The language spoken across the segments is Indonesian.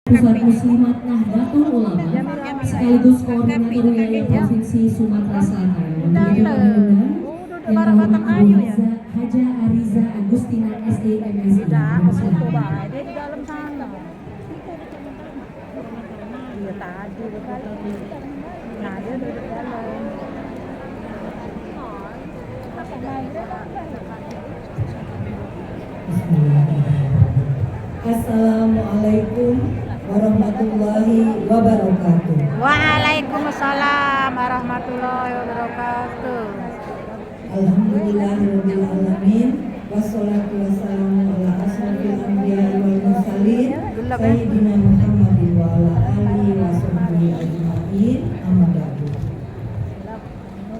Pusat Muslimat Nahdlatul Ulama sekaligus koordinator wilayah Provinsi Sumatera Selatan memberikan pengumuman yang terhormat Ibu Haja Ariza Agustina SDMSI. Dia di dalam sana. Iya tadi nah dia duduk dalam. Assalamualaikum warahmatullahi wabarakatuh. Waalaikumsalam warahmatullahi wabarakatuh. Alhamdulillahirabbil alamin wassalatu wassalamu ala asrofil anbiya'i wal mursalin sayyidina Muhammadin wa ala alihi washabbihi ajmain. Amma ba'du.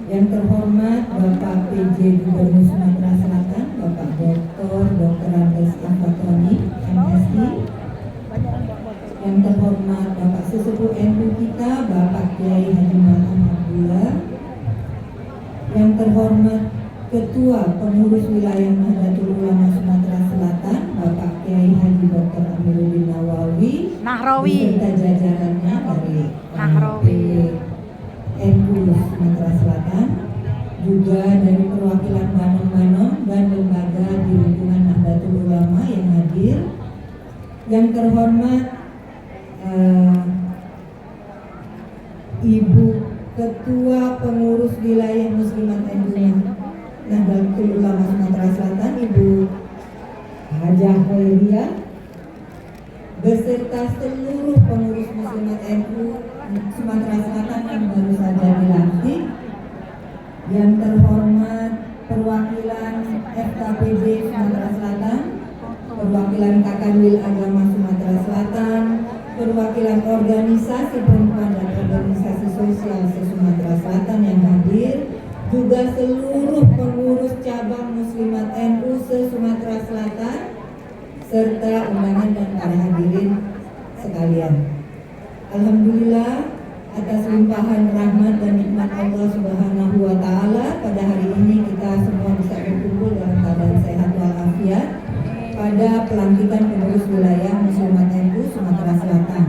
Yang terhormat Bapak PJ Gubernur Sumatera Selatan, Bapak Dr. Andes Afatoni, MSI. Yang terhormat Bapak Sesepuh NU kita, Bapak Kiai Haji Malam Abdullah. Yang terhormat Ketua Pengurus Wilayah Nahdlatul Ulama Sumatera Selatan, Bapak Kiai Haji Dr. Amiruddin Nahrawi, beserta jajarannya dari NU Sumatera Selatan, juga dari perwakilan Banom-Banom dan lembaga di lingkungan Nahdlatul Ulama yang hadir. Yang terhormat Ibu Ketua Pengurus Wilayah Muslimat NU Nahdlatul Ulama Sumatera Selatan, Ibu Hajah Khairiyah, beserta seluruh pengurus Muslimat NU Sumatera Selatan yang baru saja dilantik. Yang terhormat perwakilan FKPD Sumatera Selatan, perwakilan Kakanwil Agama Sumatera Selatan, perwakilan organisasi perempuan dan organisasi sosial se-Sumatera Selatan yang hadir, juga seluruh pengurus cabang Muslimat NU se-Sumatera Selatan, serta undangan dan para hadirin sekalian. Alhamdulillah atas limpahan rahmat dan nikmat Allah Subhanahu wa taala, pada hari ini kita semua bisa berkumpul dalam keadaan sehat walafiat pada pelantikan pengurus wilayah Muslimat NU Sumatera Selatan.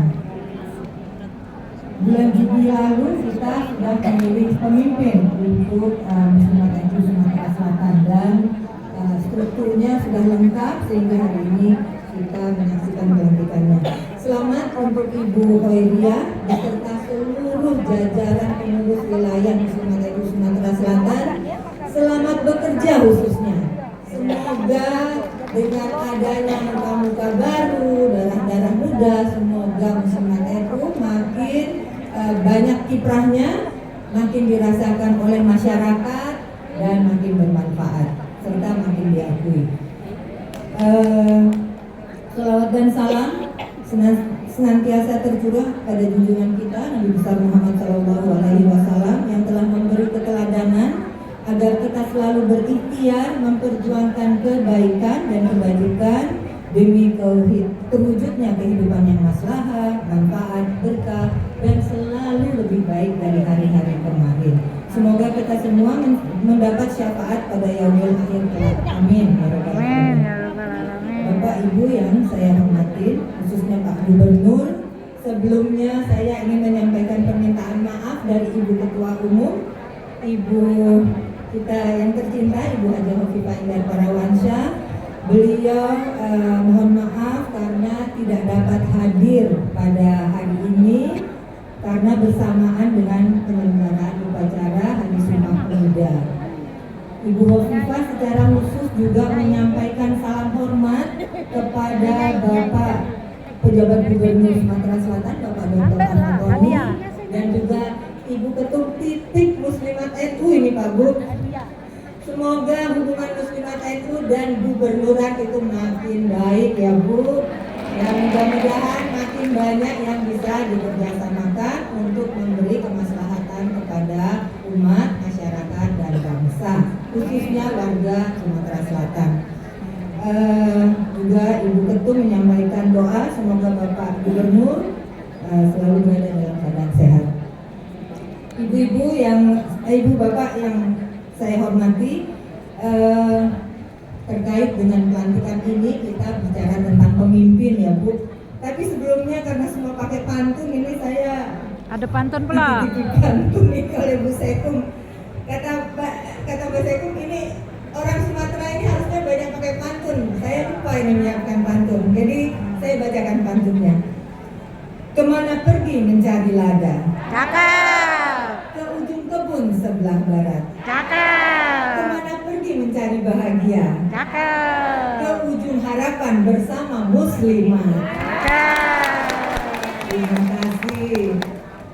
Bulan Juli lalu kita sudah memilih pemimpin untuk Muslimat NU Sumatera Selatan dan strukturnya sudah lengkap sehingga hari ini kita menyaksikan pelantikannya. Selamat untuk Ibu Khairiyah beserta seluruh jajaran pengurus wilayah Muslimat NU Sumatera Selatan. Selamat bekerja khususnya. Semoga dengan adanya muka-muka baru, darah-darah muda, semoga Muslimat NU makin banyak kiprahnya, makin dirasakan oleh masyarakat dan makin bermanfaat serta makin diakui. Selawat dan salam senantiasa tercurah pada junjungan kita Nabi besar Muhammad SAW yang telah memberi keteladanan agar kita selalu berikhtiar memperjuangkan kebaikan dan kebajikan demi terwujudnya kehidupan yang maslahah, manfaat, berkah, dan selalu lebih baik dari hari-hari kemarin. Semoga kita semua mendapat syafaat pada yaumil akhir kelak. Amin. Bapak Ibu yang saya hormati, khususnya Pak Gubernur, sebelumnya saya ingin menyampaikan permintaan maaf dari Ibu Ketua Umum, Ibu kita yang tercinta, Ibu Haja Hovifah Indar Parawansyah. Beliau mohon maaf karena tidak dapat hadir pada hari ini karena bersamaan dengan penyelenggaraan upacara Hari Sumpah Pemuda. Ibu Hovifah secara khusus juga menyampaikan salam hormat kepada Bapak Pejabat Gubernur Sumatera Selatan, Bapak Dr. Afatoni, dan juga Ibu Ketum Titik Muslimat NU ini Pak Bu. Semoga hubungan Muslimat NU dan Gubernuran itu makin baik ya Bu. Ya mudah-mudahan makin banyak yang bisa dikerjasamakan untuk memberi kemaslahatan kepada umat, masyarakat, dan bangsa, khususnya warga Sumatera Selatan. Juga Ibu Ketum menyampaikan doa semoga Bapak Gubernur selalu berada dalam keadaan sehat. Ibu Bapak yang saya hormati, terkait dengan pelantikan ini kita bicara tentang pemimpin ya Bu. Tapi sebelumnya karena semua pakai pantun, ini saya Ada pantun pula. pantun ini oleh Bu Sekum. Kata Bu Sekum, ini orang Sumatera ini harusnya banyak pakai pantun. Saya lupa ini menyiapkan pantun. Jadi saya bacakan pantunnya. Kemana pergi mencari lada? Cakep. Ke ujung kebun sebelah barat. Cakep. Kemana pergi mencari bahagia? Cakep. Ke ujung harapan bersama muslimah. Cakep. Terima kasih.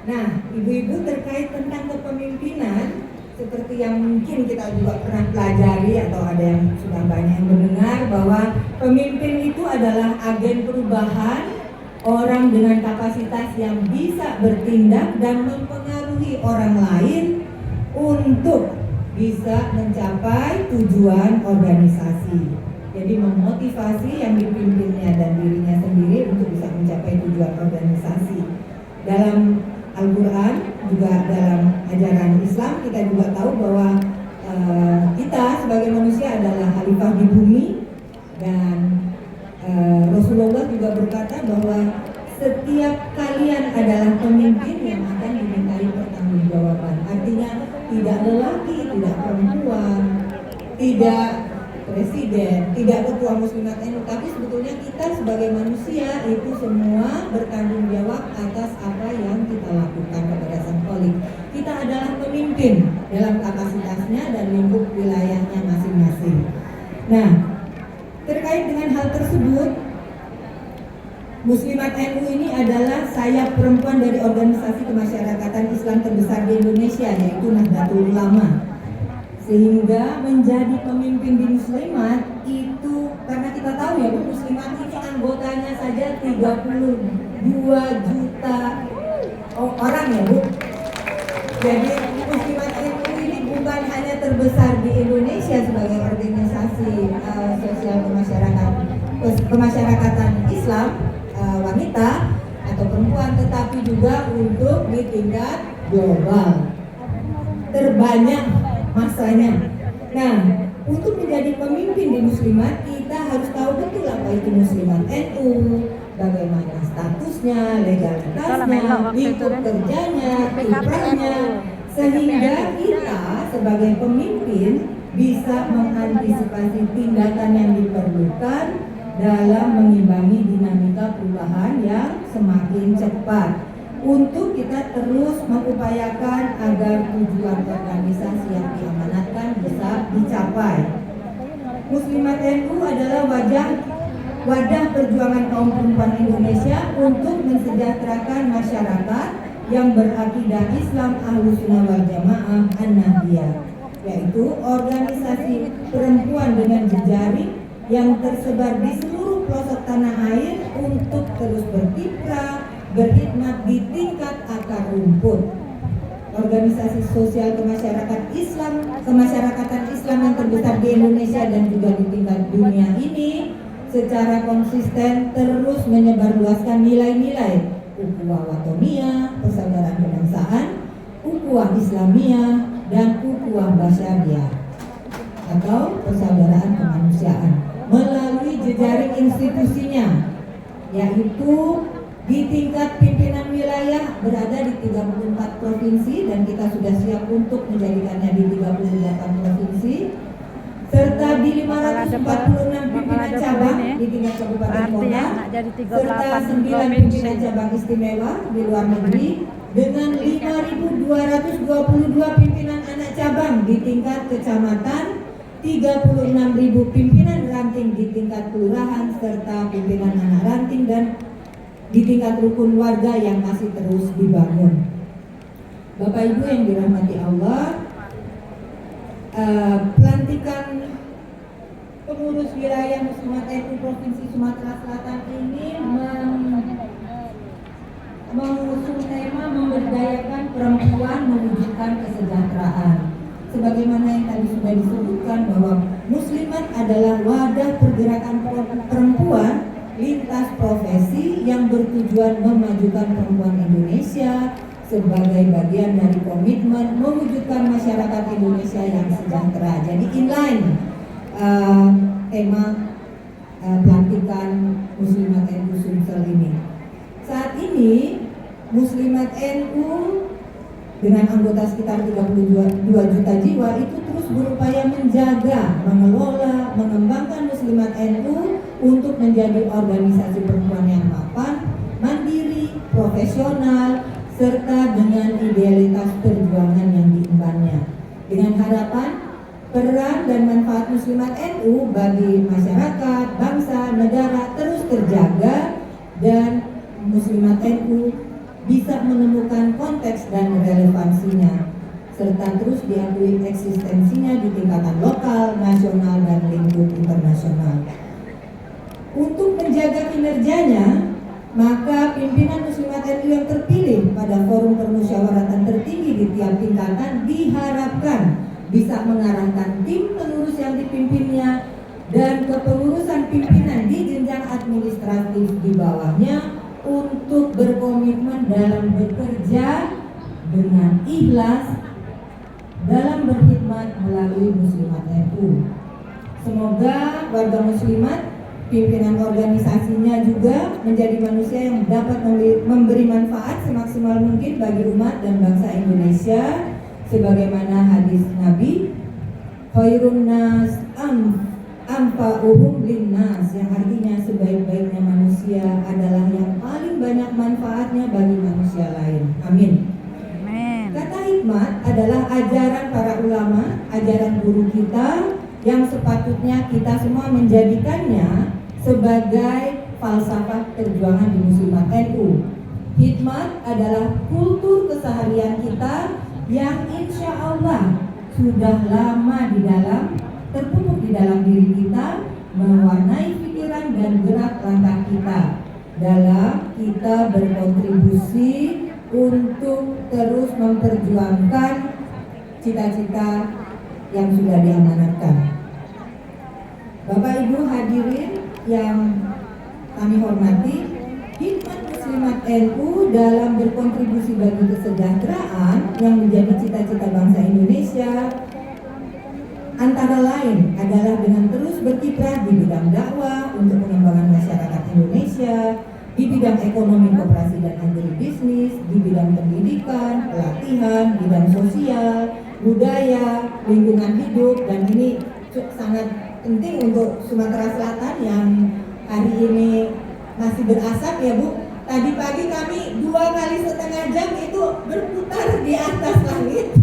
Nah, ibu-ibu terkait tentang kepemimpinan, seperti yang mungkin kita juga pernah pelajari atau ada yang sudah banyak yang mendengar, bahwa pemimpin itu adalah agen perubahan, orang dengan kapasitas yang bisa bertindak dan mempengaruhi orang lain untuk bisa mencapai tujuan organisasi. Jadi memotivasi yang dipimpinnya dan dirinya sendiri untuk bisa mencapai tujuan organisasi. Dalam Al-Quran, juga dalam ajaran Islam, kita juga tahu bahwa kita sebagai manusia adalah khalifah di bumi, dan Rasulullah juga berkata bahwa setiap kalian adalah pemimpin yang akan dimintai pertanggungjawaban. Artinya tidak lelaki, tidak perempuan, tidak presiden, tidak ketua muslimat NU, tapi sebetulnya kita sebagai manusia itu semua bertanggung jawab atas apa yang kita lakukan kepada Sang Khalik. Kita adalah pemimpin dalam kapasitasnya dan lingkup wilayahnya masing-masing. Nah, terkait dengan hal tersebut, Muslimat NU ini adalah sayap perempuan dari organisasi kemasyarakatan Islam terbesar di Indonesia, yaitu Nahdlatul Ulama. Sehingga menjadi pemimpin di Muslimat itu, karena kita tahu ya Bu, Muslimat ini anggotanya saja 32 juta orang ya Bu. Jadi Muslimat NU ini bukan hanya terbesar di Indonesia sebagai organisasi sosial kemasyarakatan Islam wanita atau perempuan, tetapi juga untuk di tingkat global terbanyak masanya. Nah, untuk menjadi pemimpin di Muslimat, kita harus tahu betul apa itu Muslimat NU, bagaimana statusnya, legalitasnya, lingkup kerjanya, kiprahnya, sehingga kita sebagai pemimpin bisa mengantisipasi tindakan yang diperlukan dalam mengimbangi dinamika perubahan yang semakin cepat, untuk kita terus mengupayakan agar tujuan organisasi yang diamanatkan bisa dicapai. Muslimat NU adalah wadah perjuangan kaum perempuan Indonesia untuk mensejahterakan masyarakat yang berakidah Islam Ahlussunnah wal Jamaah An-Nahdliyah, yaitu organisasi perempuan dengan jejaring yang tersebar di seluruh pelosok tanah air untuk terus berkiprah, berkhidmat di tingkat akar rumput. Organisasi sosial kemasyarakatan Islam yang terbesar di Indonesia dan juga di tingkat dunia ini secara konsisten terus menyebarluaskan nilai-nilai ukhuwah watoniyah, persaudaraan kebangsaan, ukhuwah islamiyah, dan ukhuwah basyariyah atau persaudaraan kemanusiaan melalui jejaring institusinya, yaitu di tingkat pimpinan wilayah berada di 34 provinsi dan kita sudah siap untuk menjadikannya di 38 provinsi, serta di 546 pimpinan cabang di tingkat kabupaten kota, serta 9 pimpinan cabang istimewa di luar negeri, dengan 5.222 pimpinan anak cabang di tingkat kecamatan, 36.000 pimpinan ranting di tingkat kelurahan, serta pimpinan anak ranting dan di tingkat rukun warga yang masih terus dibangun. Bapak Ibu yang dirahmati Allah, pelantikan pengurus wilayah Muslimat NU Provinsi Sumatera Selatan ini mengusung tema memberdayakan perempuan mewujudkan kesejahteraan. Sebagaimana yang tadi sudah disebutkan bahwa Muslimat adalah wadah pergerakan perempuan lintas profesi yang bertujuan memajukan perempuan Indonesia sebagai bagian dari komitmen mewujudkan masyarakat Indonesia yang sejahtera. Jadi inline tema pelantikan Muslimat NU Sumsel ini. Saat ini Muslimat NU dengan anggota sekitar 32 juta jiwa itu terus berupaya menjaga, mengelola, mengembangkan Muslimat NU untuk menjadi organisasi perempuan yang mapan, mandiri, profesional, serta dengan idealitas perjuangan yang diembannya. Dengan harapan peran dan manfaat Muslimat NU bagi masyarakat, bangsa, negara terus terjaga dan Muslimat NU bisa menemukan konteks dan relevansinya serta terus diakui eksistensinya di tingkatan lokal, nasional, dan lingkup internasional. Untuk menjaga kinerjanya, maka pimpinan Muslimat NU yang terpilih pada forum permusyawaratan tertinggi di tiap tingkatan diharapkan bisa mengarahkan tim pengurus yang dipimpinnya dan kepengurusan pimpinan di jenjang administratif di bawahnya untuk berkomitmen dalam bekerja dengan ikhlas dalam berkhidmat melalui Muslimat NU. Semoga warga Muslimat, pimpinan organisasinya juga menjadi manusia yang dapat memberi manfaat semaksimal mungkin bagi umat dan bangsa Indonesia, sebagaimana hadis Nabi, khairun nas anfa'uhum linnas, yang artinya sebaik-baiknya manusia adalah yang paling banyak manfaatnya bagi manusia lain. Amin. Kata hikmat adalah ajaran para ulama, ajaran guru kita yang sepatutnya kita semua menjadikannya sebagai falsafah perjuangan di Muslimat NU. Hikmat adalah kultur keseharian kita yang insya Allah sudah lama terpupuk di dalam diri kita, mewarnai pikiran dan gerak langkah kita dalam kita berkontribusi untuk terus memperjuangkan cita-cita yang sudah diamanatkan. Bapak Ibu hadirin yang kami hormati, hikmat Muslimat NU dalam berkontribusi bagi kesejahteraan yang menjadi cita-cita bangsa Indonesia antara lain adalah dengan terus berkiprah di bidang dakwah untuk pengembangan masyarakat Indonesia, di bidang ekonomi, koperasi dan agribisnis, di bidang pendidikan, pelatihan, bidang sosial, budaya, lingkungan hidup, dan ini sangat penting untuk Sumatera Selatan yang hari ini masih berasap ya Bu. Tadi pagi kami 2,5 jam itu berputar di atas langit.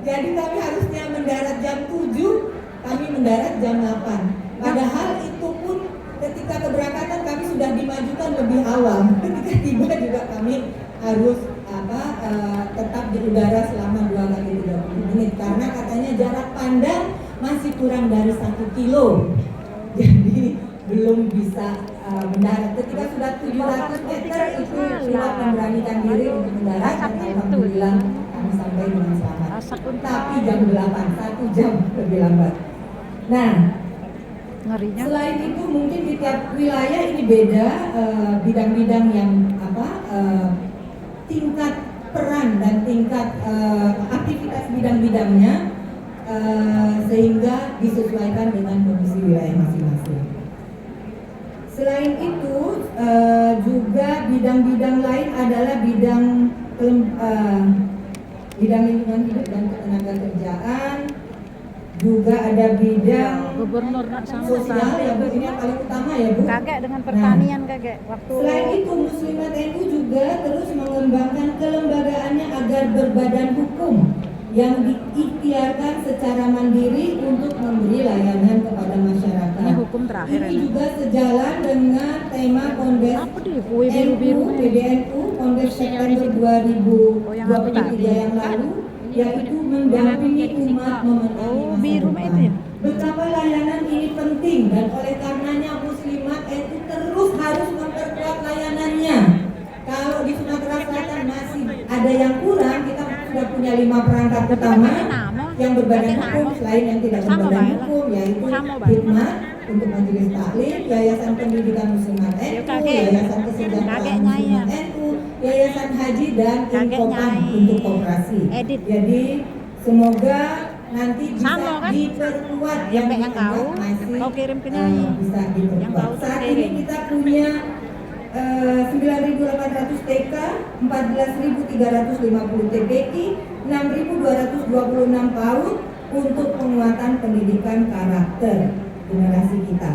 Jadi kami harusnya mendarat jam 7, kami mendarat jam 8. Padahal itu pun ketika keberangkatan kami sudah dimajukan lebih awal. Ketika tiba juga kami harus tetap di udara selama 2 kali 30 menit karena katanya jarak pandang masih kurang dari 1 kilo. Jadi belum bisa mendarat. Ketika sudah 700 meter itu sudah memberanikan diri untuk mendarat dan alhamdulillah kami sampai dengan selamat. Tapi jam 8, 1 jam lebih lambat. Nah, selain itu mungkin di tiap wilayah ini beda bidang-bidang yang tingkat peran dan tingkat aktivitas bidang-bidangnya sehingga disesuaikan dengan kondisi wilayah masing-masing. Selain itu juga bidang-bidang lain adalah bidang lingkungan hidup dan ketenaga kerjaan, juga ada bidang Gubernur sosial ya Bu, ini yang paling utama ya Bu. Kakek dengan pertanian kakek waktu. Selain itu Muslimat NU juga terus mengembangkan kelembagaannya agar berbadan hukum yang diikhtiarkan secara mandiri untuk memberi layanan kepada masyarakat. Ini hukum terakhir. Ini juga sejalan dengan tema Kongres NU PBNU Kongres September 2023 yang lalu, yaitu mendampingi umat memenuhi masa depan. Betapa layanan ini penting dan oleh karenanya Muslimat NU terus harus memperkuat layanannya. Kalau di Sumatera Selatan masih ada yang kurang, kita sudah punya 5 perangkat utama yang berbadan hukum selain yang tidak berbadan hukum, yaitu Hikmat untuk Majelis Taklim, Yayasan Pendidikan Muslimat NU, Yayasan Kesejahteraan Muslimat NU, Yayasan Haji dan Inkopan untuk koperasi. Jadi semoga nanti bisa Sama, kan? diperkuat Yang yang dianggap tahu, masih kau kirim ke Nyai. bisa Yang diperkuat. tahu tuh Saat ini kirim. kita punya 9.800 TK, 14.350 TPI, 6.226 PAUD untuk penguatan pendidikan karakter generasi kita.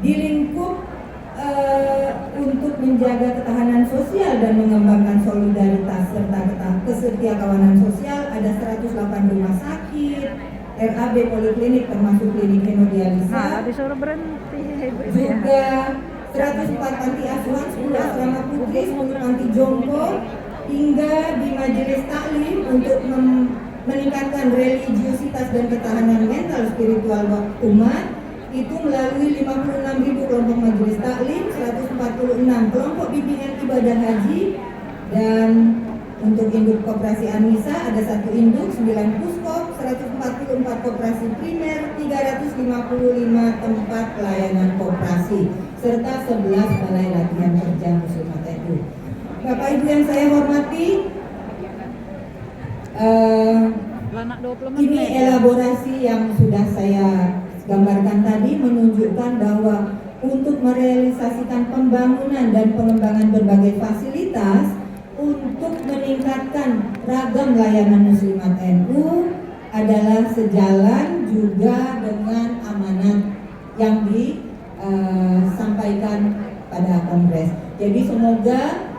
Di lingkup untuk menjaga ketahanan sosial dan mengembangkan solidaritas serta kesetiakawanan sosial ada 108 rumah sakit, RAB poliklinik termasuk klinik hemodialisa, Nah, disuruh berhenti ibu-ibu ya. juga 104 panti asuhan, 10 asrama putri, 10 panti jompo, hingga di majelis taklim untuk meningkatkan religiositas dan ketahanan mental spiritual umat itu melalui 56.000 kelompok majelis taklim, 146 kelompok bimbingan ibadah haji, dan untuk induk koperasi Anissa ada 1 induk, 9 puskop, 144 koperasi primer, 355 tempat pelayanan koperasi, serta 11 balai latihan kerja Muslimat NU. Bapak Ibu yang saya hormati, Anak 20 ini menit. elaborasi yang sudah saya gambarkan tadi menunjukkan bahwa untuk merealisasikan pembangunan dan pengembangan berbagai fasilitas untuk meningkatkan ragam layanan Muslimat NU adalah sejalan juga dengan amanat yang disampaikan pada Kongres. Jadi semoga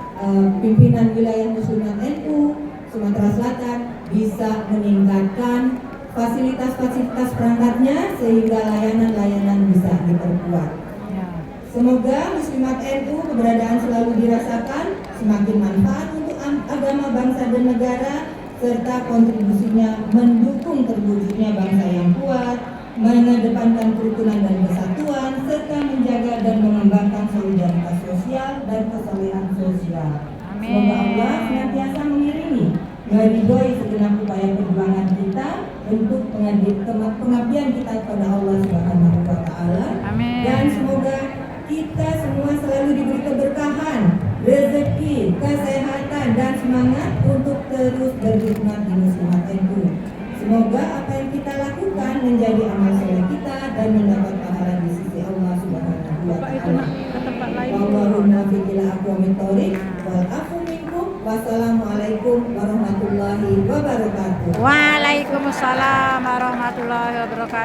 pimpinan wilayah Muslimat NU Sumatera Selatan bisa meningkatkan fasilitas-fasilitas perangkatnya sehingga layanan-layanan bisa diperkuat. Ya. Semoga Muslimat NU keberadaan selalu dirasakan, semakin manfaat untuk agama, bangsa dan negara, serta kontribusinya mendukung terwujudnya bangsa yang kuat, mengedepankan kerukunan dan kesatuan, serta menjaga dan mengembangkan solidaritas sosial dan kesolehan sosial. Amin. Semoga Allah senantiasa mengiringi meridhoi segenap upaya perjuangan kita untuk pengabdian kita kepada Allah Subhanahu wa taala. Amin. Dan semoga kita semua selalu diberi keberkahan, rezeki, kesehatan dan semangat untuk terus berkhidmat di Muslimat NU. Semoga apa yang kita lakukan menjadi amal soleh kita dan mendapat pahala di sisi Allah Subhanahu wa Bapak itu taala. nak ke tempat lain. Wallahumma muwaffiq ila aqwamit thoriq wal afu minkum. Wassalamualaikum warahmatullahi wabarakatuh. Waalaikumsalam warahmatullahi wabarakatuh.